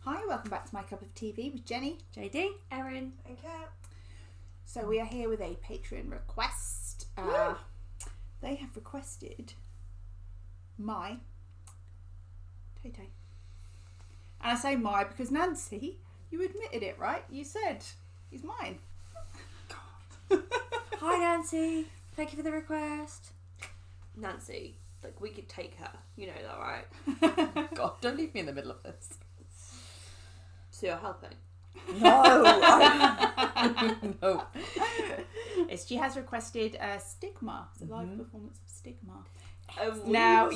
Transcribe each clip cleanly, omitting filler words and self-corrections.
Hi, welcome back to My Cup of TV with Jenny, JD, Erin, and Kat. So we are here with a Patreon request. They have requested my Tay-Tay. And I say my because Nancy, you admitted it, right? You said he's mine. Hi Nancy, thank you for the request. Nancy, like, we could take her. You know that, right? God, don't leave me in the middle of this. So you're helping? No. No. She has requested Stigma. It's a live performance of Stigma. Now,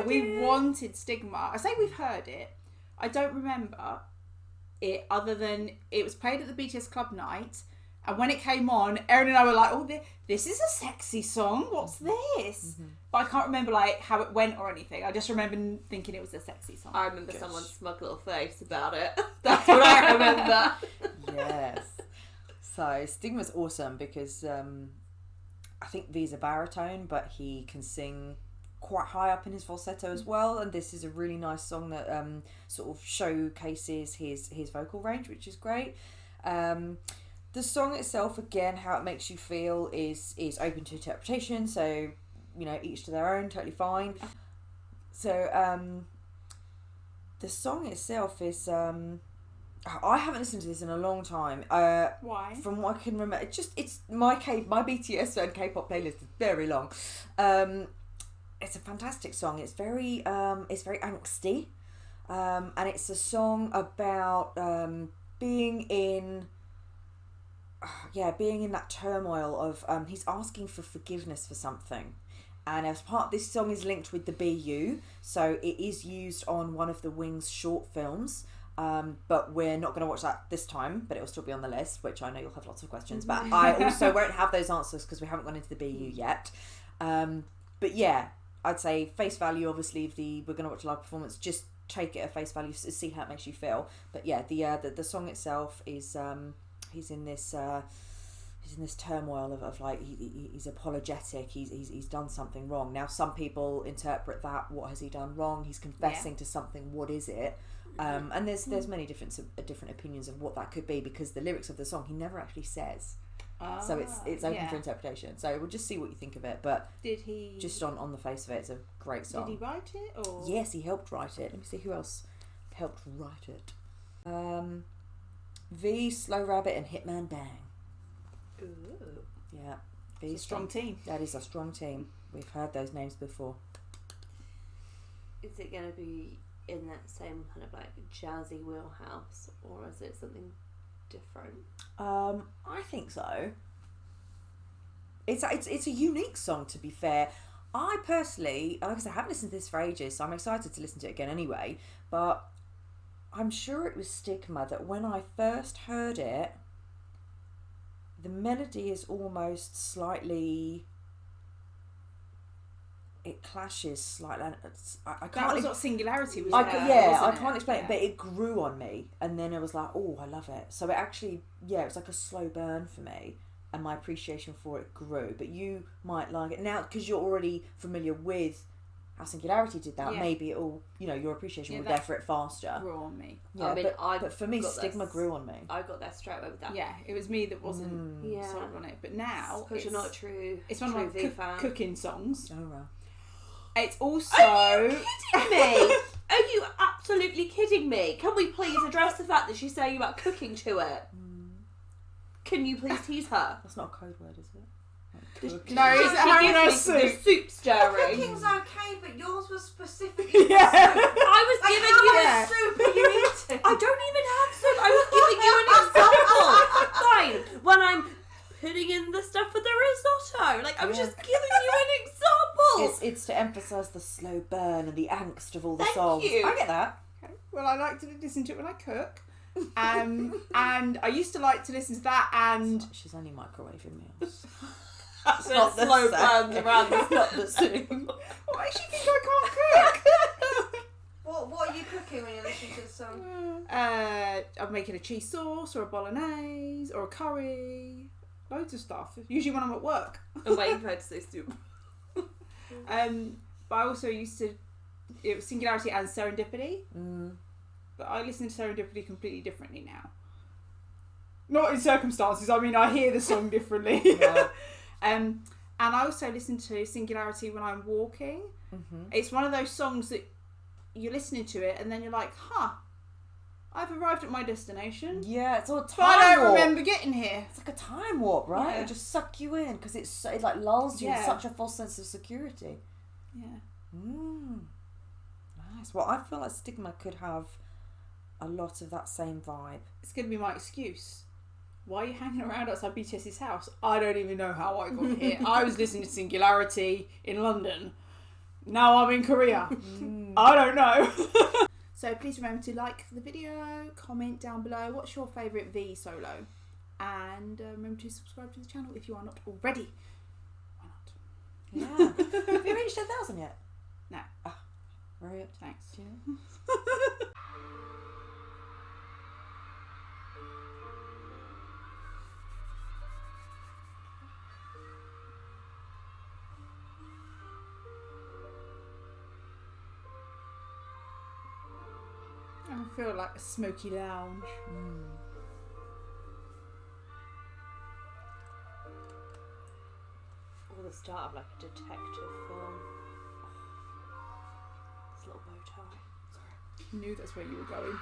we wanted Stigma. I say we've heard it. I don't remember it other than it was played at the BTS club night. And when it came on, Erin and I were like, oh, this is a sexy song. What's this? Mm-hmm. But I can't remember like how it went or anything. I just remember thinking it was a sexy song. I remember someone's smug little face about it. That's what I remember. Yes. So Stigma's awesome because I think V's a baritone, but he can sing quite high up in his falsetto as well. And this is a really nice song that sort of showcases his vocal range, which is great. The song itself, again, how it makes you feel is open to interpretation. So, you know, each to their own, totally fine. So, the song itself is... I haven't listened to this in a long time. Why? From what I can remember, it's my BTS and K-pop playlist is very long. It's a fantastic song. It's very angsty, and it's a song about being in that turmoil of he's asking for forgiveness for something. And as part, this song is linked with the BU, so it is used on one of the Wings short films. But we're not going to watch that this time, but it'll still be on the list, which I know you'll have lots of questions. But I also won't have those answers because we haven't gone into the BU yet. But yeah, I'd say face value, obviously, if we're going to watch a live performance, just take it at face value, see how it makes you feel. But yeah, the song itself is he's in this turmoil of like he's apologetic, he's done something wrong. Now some people interpret that, what has he done wrong? He's confessing to something. What is it? And there's many different opinions of what that could be, because the lyrics of the song he never actually says. So it's open for interpretation. So we'll just see what you think of it. But did he just on the face of it, it's a great song. Did he write it or? Yes, he helped write it. Let me see who else helped write it. V, Slow Rabbit, and Hitman Bang. Ooh. Yeah, It's a strong team. That is a strong team. We've heard those names before. Is it going to be in that same kind of like jazzy wheelhouse, or is it something different? I think so. It's a unique song, to be fair. I personally, like I said, I haven't listened to this for ages, so I'm excited to listen to it again anyway. But I'm sure it was Stigma that when I first heard it, the melody is almost slightly... It clashes slightly. I can't. That was what Singularity was. I wasn't can't it? explain it, but it grew on me, and then I was like, "Oh, I love it." So it actually, it was like a slow burn for me, and my appreciation for it grew. But you might like it now because you're already familiar with how Singularity did that. Yeah. Maybe it'll, your appreciation will be there for it faster. Grew on me. Yeah, but for me, Stigma grew on me. I got there straight away with that. Yeah, it was me that wasn't sold on it, but now because you're not a true. It's one of my fan. cooking songs. Oh wow. It's also. Are you kidding me? Are you absolutely kidding me? Can we please address the fact that she's saying about cooking to it? Can you please tease her? That's not a code word, is it? No, it's having a soup. The soup stirring. Cooking's okay, but yours was specifically Yeah. I was like, giving how you much soup are you eating? I don't even have soup. I was giving you an example. Fine. When I'm putting in the stuff for the risotto. Like, I was just giving you an example. It's to emphasise the slow burn and the angst of all the Thank songs. you. I get that. Okay. Well, I like to listen to it when I cook. And I used to like to listen to that, and She's only microwaving meals. That's not the slow same. burns around. It's not the soup. what makes you think I can't cook? What are you cooking when you're listening to the song? I'm making a cheese sauce or a bolognese or a curry. Loads of stuff. Usually when I'm at work. I'm waiting for her to say soup. But I also used to. It was Singularity and Serendipity. But I listen to Serendipity completely differently now. Not in circumstances, I mean I hear the song differently. Yeah. And I also listen to Singularity when I'm walking. It's one of those songs that you're listening to it and then you're like, I've arrived at my destination. Yeah, it's all a But time I don't warp. remember getting here. It's like a time warp, right? Yeah. It just suck you in because it like lulls you in Yeah. such a false sense of security. Yeah. Nice. Well, I feel like Stigma could have a lot of that same vibe. It's going to be my excuse. Why are you hanging around outside BTS's house? I don't even know how I got here. I was listening to Singularity in London. Now I'm in Korea. I don't know. So please remember to like the video, comment down below what's your favourite V solo, and remember to subscribe to the channel if you are not already. Why not? Yeah. Have you reached 1,000 yet? No. Right. Thanks. Yeah. I feel like a smoky lounge. Or the start of like a detective film. This little bow tie. Sorry. I knew that's where you were going.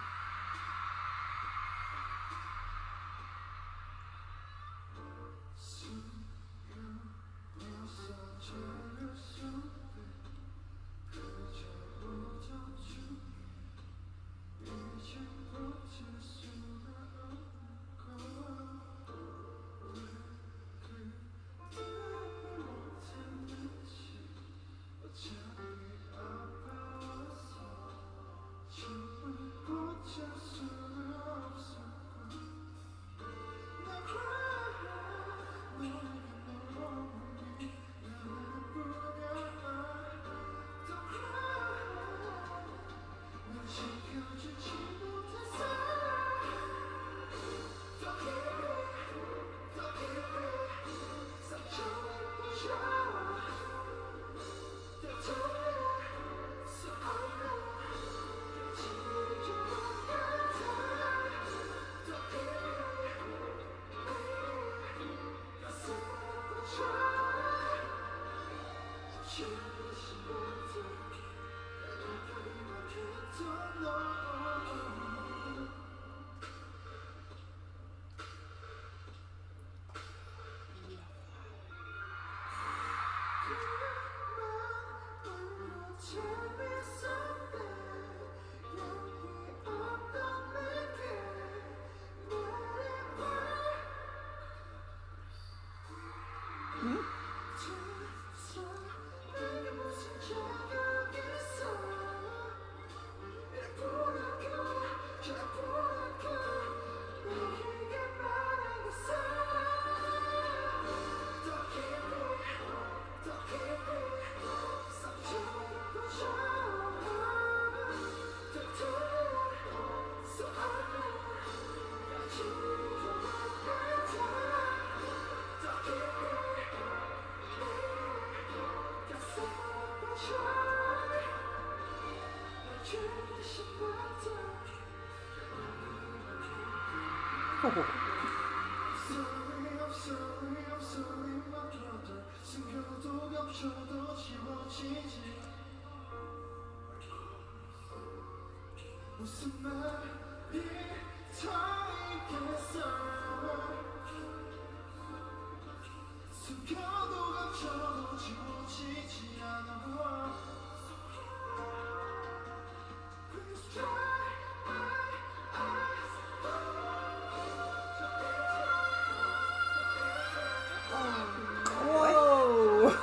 Whoa!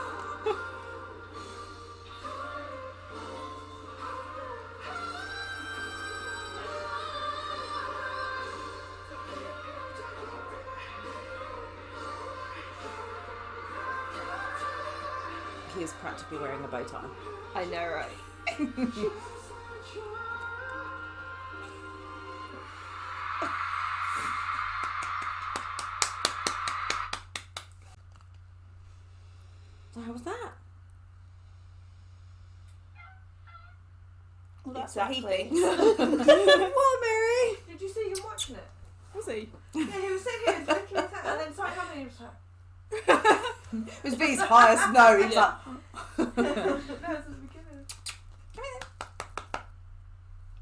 He is practically wearing a bow tie. I know, right? So how was that? Well, that's Exactly. what he thinks. What, Mary? Did you see him watching it? Was he? Yeah, he was sitting here, he was looking at it, and then something happened, he was like, It was V's highest note. He's Yeah. like, no, it's at the beginning.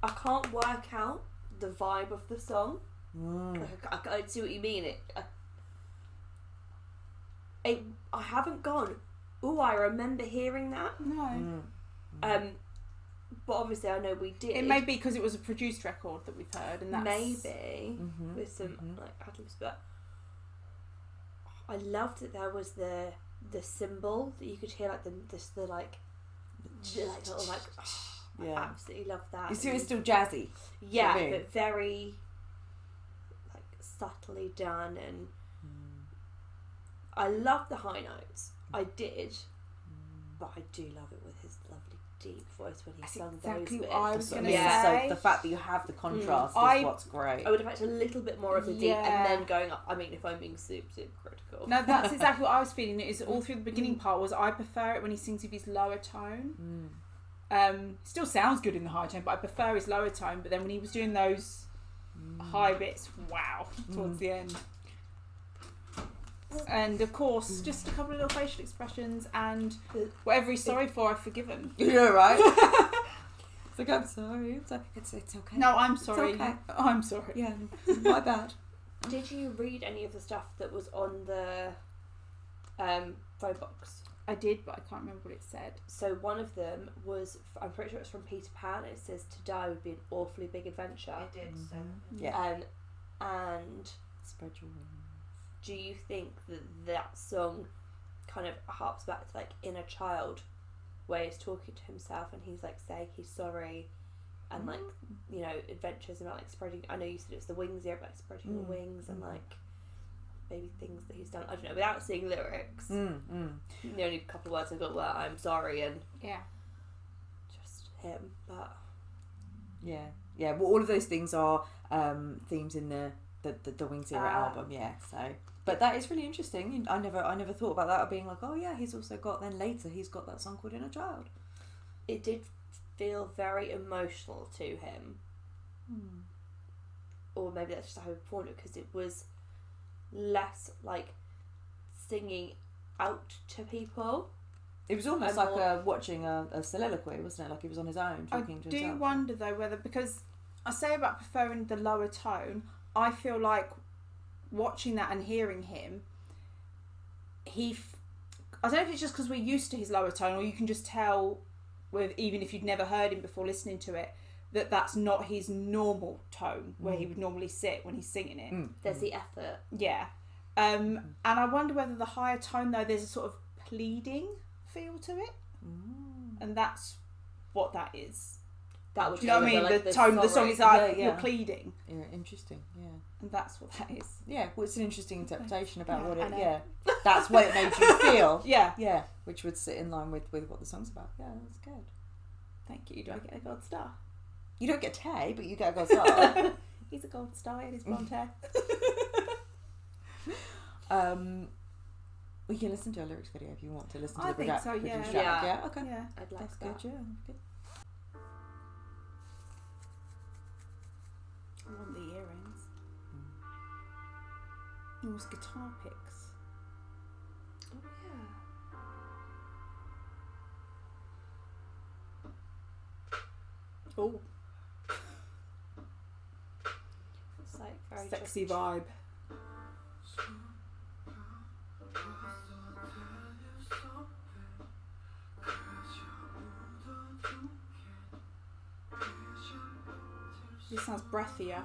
I can't work out the vibe of the song. mm, Like, I see what you mean. I haven't gone, oh, I remember hearing that. No. mm. But obviously I know we did. It may be because it was a produced record that we've heard, and that's maybe Mhm, with some mhm. like ad-libs, but I loved that there was the symbol that you could hear, like the little like I Yeah. absolutely love that. You see, it's And- still jazzy. yeah, for me. but very like subtly done, and I love the high notes. I did, but I do love it with his lovely deep voice when he That's sung exactly those what I bits. was That's what going to Yeah. say. So the fact that you have the contrast I- is what's great. I would have liked a little bit more of the deep, Yeah. and then going up. I mean, if I'm being super critical. No, that's exactly what I was feeling. It is all through the beginning part. Was I prefer it when he sings with his lower tone. Still sounds good in the high tone, but I prefer his lower tone. But then when he was doing those high bits, wow, towards the end. And of course, just a couple of little facial expressions, and whatever he's sorry for, I've forgiven. You're right. It's like, I'm sorry. It's okay. No, I'm sorry. okay. I'm sorry. Yeah, my bad. Did you read any of the stuff that was on the phone box? I did, but I can't remember what it said. So one of them was, I'm pretty sure it's from Peter Pan. It says to die would be an awfully big adventure. I did, so. Yeah. And Spread your wings. do you think that song kind of harps back to like inner child, where he's talking to himself and he's like saying he's sorry, and like, you know, adventures about like spreading. I know you said it's the wings here, but like spreading your wings and like maybe things that he's done. I don't know, without seeing lyrics. The only couple of words I got were I'm sorry and Yeah. just him, but Yeah. Well, all of those things are themes in the Wings Era album. Yeah. So, but that is really interesting. I never thought about that being like, oh yeah, he's also got. Then later, he's got that song called Inner Child. it did feel very emotional to him. Or maybe that's just how he performed it, because it was less like singing out to people. It was almost And like watching a soliloquy, wasn't it? Like he was on his own talking to I do himself. wonder though whether, because I say about preferring the lower tone, I feel like watching that and hearing him, I don't know if it's just because we're used to his lower tone, or you can just tell with, even if you'd never heard him before listening to it, that that's not his normal tone where he would normally sit when he's singing it. There's the effort. Yeah. And I wonder whether the higher tone though, there's a sort of pleading feel to it, and that's what that is. That would Do you know what I mean? like the tone of the song is like Yeah. you're pleading, Yeah, interesting. Yeah. and that's what that is. Yeah. Well, it's an interesting interpretation about Yeah, what I it. know. Yeah. That's what it made you feel. Yeah. Yeah. Which would sit in line with what the song's about. Yeah, that's good. Thank you. Do I get a gold star? You don't get Tay, but you get a gold star. He's a gold star in his blonde hair. We can listen to a lyrics video if you want to listen to I the think so, yeah. produced track. Yeah. Yeah. Okay. Yeah. I'd like That's that. good. Yeah. Good. I want the earrings. It was guitar picks. Oh yeah. Oh, It's like very sexy just, vibe. This sounds breathier.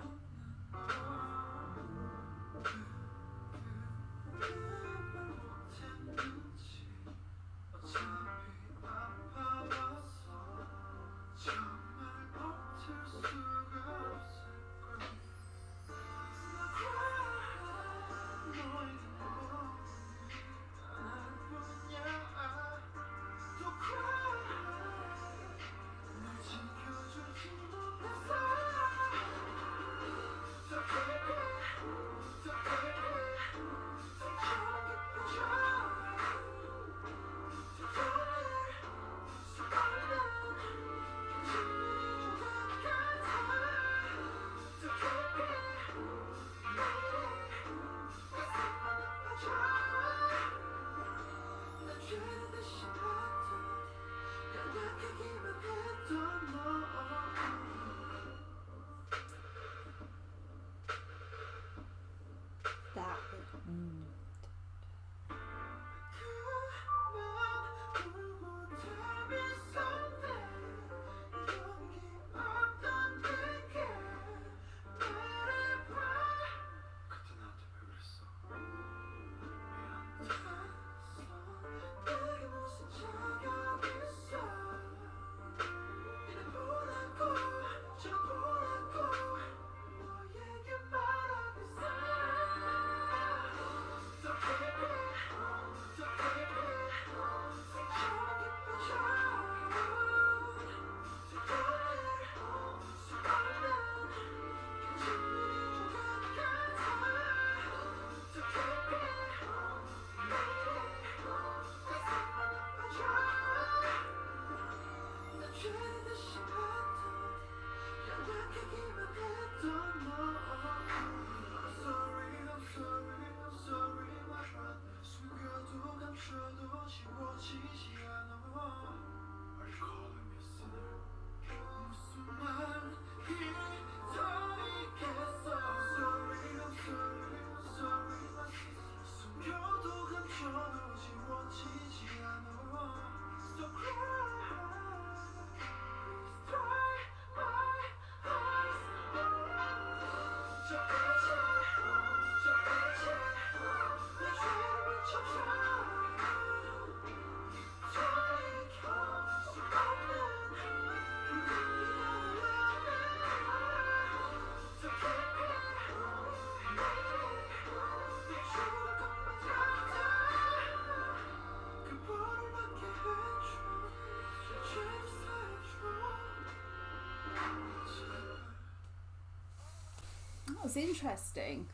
was interesting.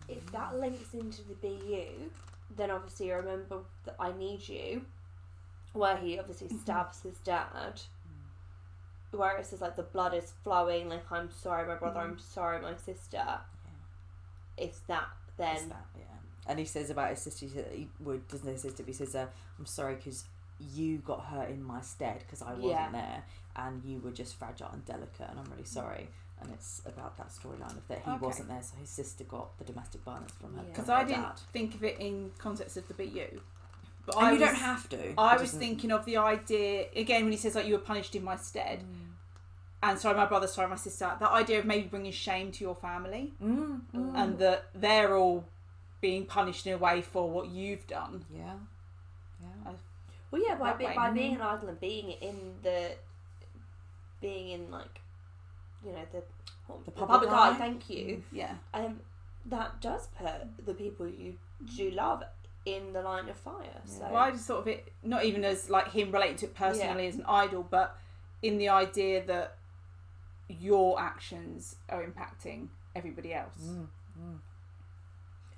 If that links into the BU, then obviously you remember that I Need You, where he obviously stabs his dad, where it says like the blood is flowing, like I'm sorry my brother, I'm sorry my sister. It's that then. It's that, yeah. And he says about his sister, he doesn't know his sister, but he says, I'm sorry because you got hurt in my stead because I wasn't there and you were just fragile and delicate and I'm really sorry. And it's about that storyline of that he wasn't there, so his sister got the domestic violence from her. Because I didn't think of it in context of the BU. But And you don't have to. I was thinking of the idea, again, when he says, like, you were punished in my stead. And sorry, my brother, sorry, my sister. That idea of maybe bringing shame to your family. And that they're all being punished in a way for what you've done. Yeah. Well, yeah, by That way. being an idol and being in like, you know, the public eye, thank you. Yeah. That does put the people you do love in the line of fire. So Well, I just thought of it, not even as like him relating to it personally as an idol, but in the idea that your actions are impacting everybody else.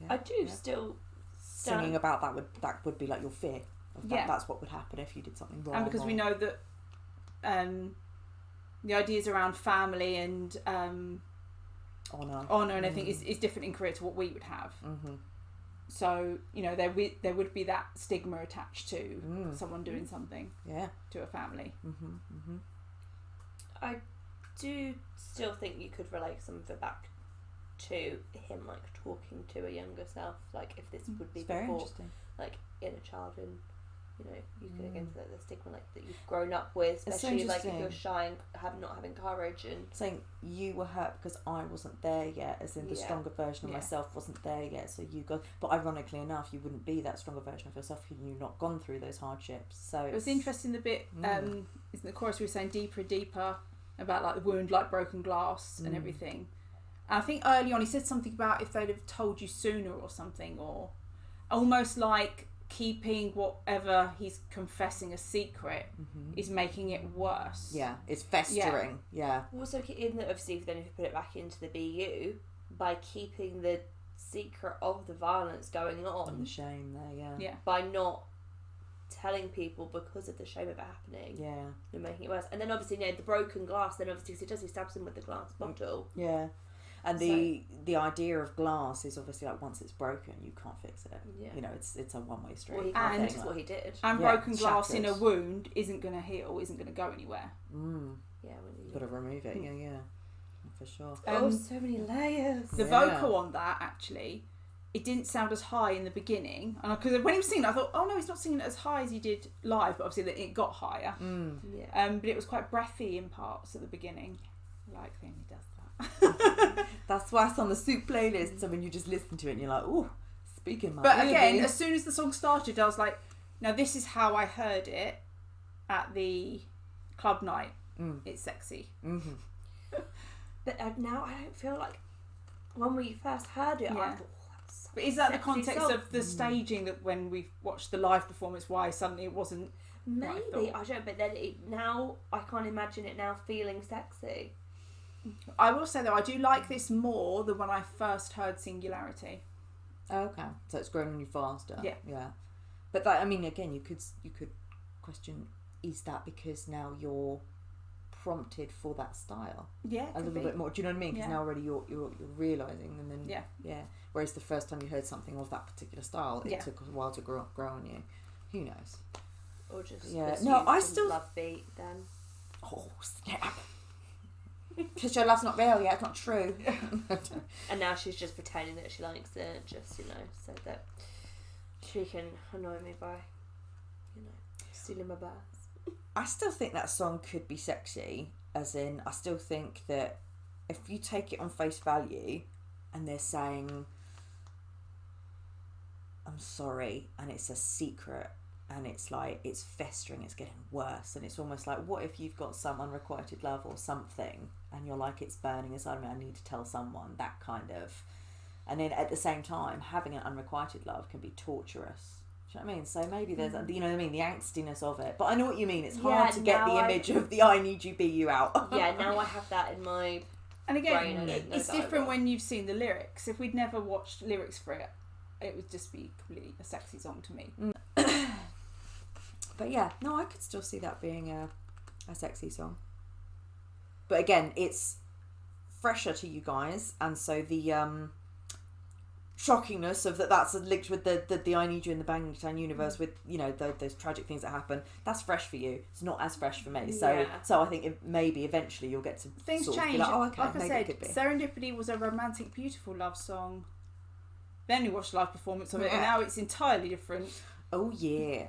Yeah. I do still Singing about that would be like your fear. Of that. Yeah. That's what would happen if you did something wrong. And because we know that the ideas around family and honour and everything is different in Korea to what we would have. So, you know, there would be that stigma attached to someone doing something to a family. I do still think you could relate some of it back to him, like, talking to a younger self, like, if this would be It's very before, interesting. like, inner child, and, you know, you could get into the stigma, like, that you've grown up with, It's so especially, like, if you're interesting. shy and not having courage, and Saying you were hurt because I wasn't there yet, as in the stronger version of myself wasn't there yet, so you got. But ironically enough, you wouldn't be that stronger version of yourself had you not gone through those hardships. So It was interesting the bit, isn't the chorus we were saying deeper and deeper about like the wound like broken glass and everything. And I think early on he said something about if they'd have told you sooner or something, or almost like keeping whatever he's confessing a secret is making it worse. Yeah, it's festering. Yeah. also in the, obviously then if you put it back into the BU, by keeping the secret of the violence going And on, the shame there, Yeah. by not telling people because of the shame of it happening, Yeah. you're making it worse. And then obviously, you know, the broken glass, then obviously, 'cause he stabs him with the glass bottle. Yeah. And the idea of glass is obviously like once it's broken, you can't fix it. Yeah. You know, it's a one-way street. Well, he And- can't fix what he did. And Yeah, broken glass in a shattered. wound isn't going to heal, isn't going to go anywhere. Yeah, when You've got to remove it. Yeah. For sure. so many layers. The vocal on that, actually, it didn't sound as high in the beginning. Because when he was singing, I thought, oh no, he's not singing it as high as he did live, but obviously it got higher. Yeah. But it was quite breathy in parts at the beginning. I like when he does that. That's why it's on the Soup playlist. So when you just listen to it and you're like, oh, speaking my But ear, again, babe. as soon as the song started, I was like, now this is how I heard it at the club night. It's sexy. But now I don't feel like when we first heard it, I Yeah. thought, oh, that's such But is that a the sexy context song. of the staging that when we watched the live performance, why suddenly it wasn't? Maybe, thought? I don't, but then now I can't imagine it now feeling sexy. I will say though, I do like this more than when I first heard Singularity. Okay, so it's grown on you faster. Yeah. But that, I mean, again, you could question: is that because now you're prompted for that style Yeah, a little bit more? Do you know what I mean? Because Yeah. now already you're realizing, and then Yeah. Whereas the first time you heard something of that particular style, it Yeah. took a while to grow on you. Who knows? Or just Yeah. assume No, I some still- love beat then. Oh snap! Because your love's not real yet. It's not true. And now she's just pretending that she likes it, just, you know, so that she can annoy me by, you know, stealing my baths. I still think that song could be sexy, as in, I still think that if you take it on face value and they're saying, I'm sorry, and it's a secret, and it's like, it's festering, it's getting worse, and it's almost like, what if you've got some unrequited love or something, and you're like, it's burning inside me, I need to tell someone, that kind of, and then at the same time, having an unrequited love can be torturous. Do you know what I mean? So maybe there's, you know what I mean, the angstiness of it. But I know what you mean. It's hard to get the image of the I need you, be you out. Yeah, now I have that in my And again, brain. I don't know it's that I different will. when you've seen the lyrics. If we'd never watched lyrics for it, it would just be completely a sexy song to me. But yeah, no, I could still see that being a sexy song. But again, it's fresher to you guys, and so the shockingness of that's linked with the I Need You in the Bangtan universe with, you know, those tragic things that happen, that's fresh for you. It's not as fresh for me. So I think maybe eventually you'll get to Things sort of change. be like, oh, okay, like I maybe said, it could be. Serendipity was a romantic, beautiful love song. Then we watched a live performance of it, and now it's entirely different. Oh yeah.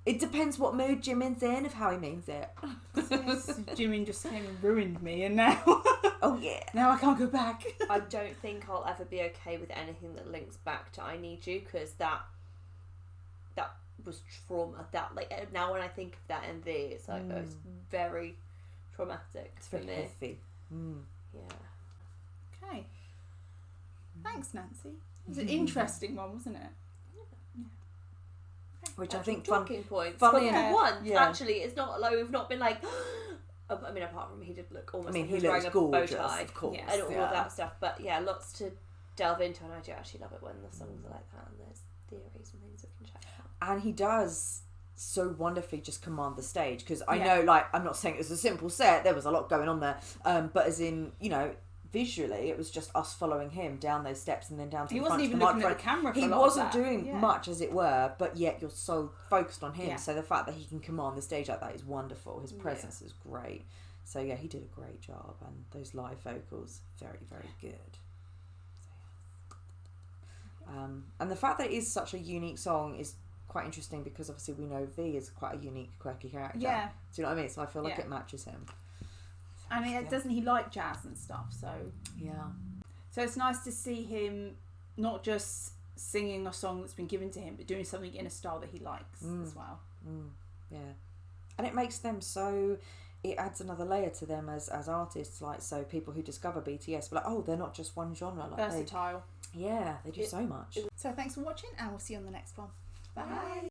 It depends what mood Jimin's in, of how he means it. Jimin just came and ruined me, and now Oh yeah. now I can't go back. I don't think I'll ever be okay with anything that links back to I Need You, because that was trauma. That, like, now when I think of that MV, it's like it's very traumatic It's for very me. heavy. Yeah. Okay. Thanks, Nancy. It was an interesting one, wasn't it? Which I Actual think talking points. funny But enough- for once, yeah. actually, it's not like we've not been like. I mean, apart from he did look almost. I mean, like he was wearing looks a bow gorgeous, tie of course. and all yeah. of that stuff. But yeah, lots to delve into, and I do actually love it when the songs are like that and there's theories and things we can check out. And he does so wonderfully just command the stage, because I Yeah. know, like, I'm not saying it was a simple set, there was a lot going on there, but as in, you know, visually it was just us following him down those steps and then down to He the wasn't front even of the looking at the microphone. camera for He a lot wasn't of that. doing Yeah. much, as it were, but yet you're so focused on him. Yeah. So the fact that he can command the stage like that is wonderful. His presence is great. So yeah, he did a great job, and those live vocals, very, very good. So, yeah. And the fact that it is such a unique song is quite interesting, because obviously we know V is quite a unique, quirky character. Yeah. Do you know what I mean? So I feel like Yeah. it matches him. And doesn't he like jazz and stuff? So Yeah. So it's nice to see him not just singing a song that's been given to him, but doing something in a style that he likes as well. Yeah. And it makes them so... It adds another layer to them as artists. Like, so people who discover BTS are like, oh, they're not just one genre. Like Versatile. they do so much. So thanks for watching, and we'll see you on the next one. Bye.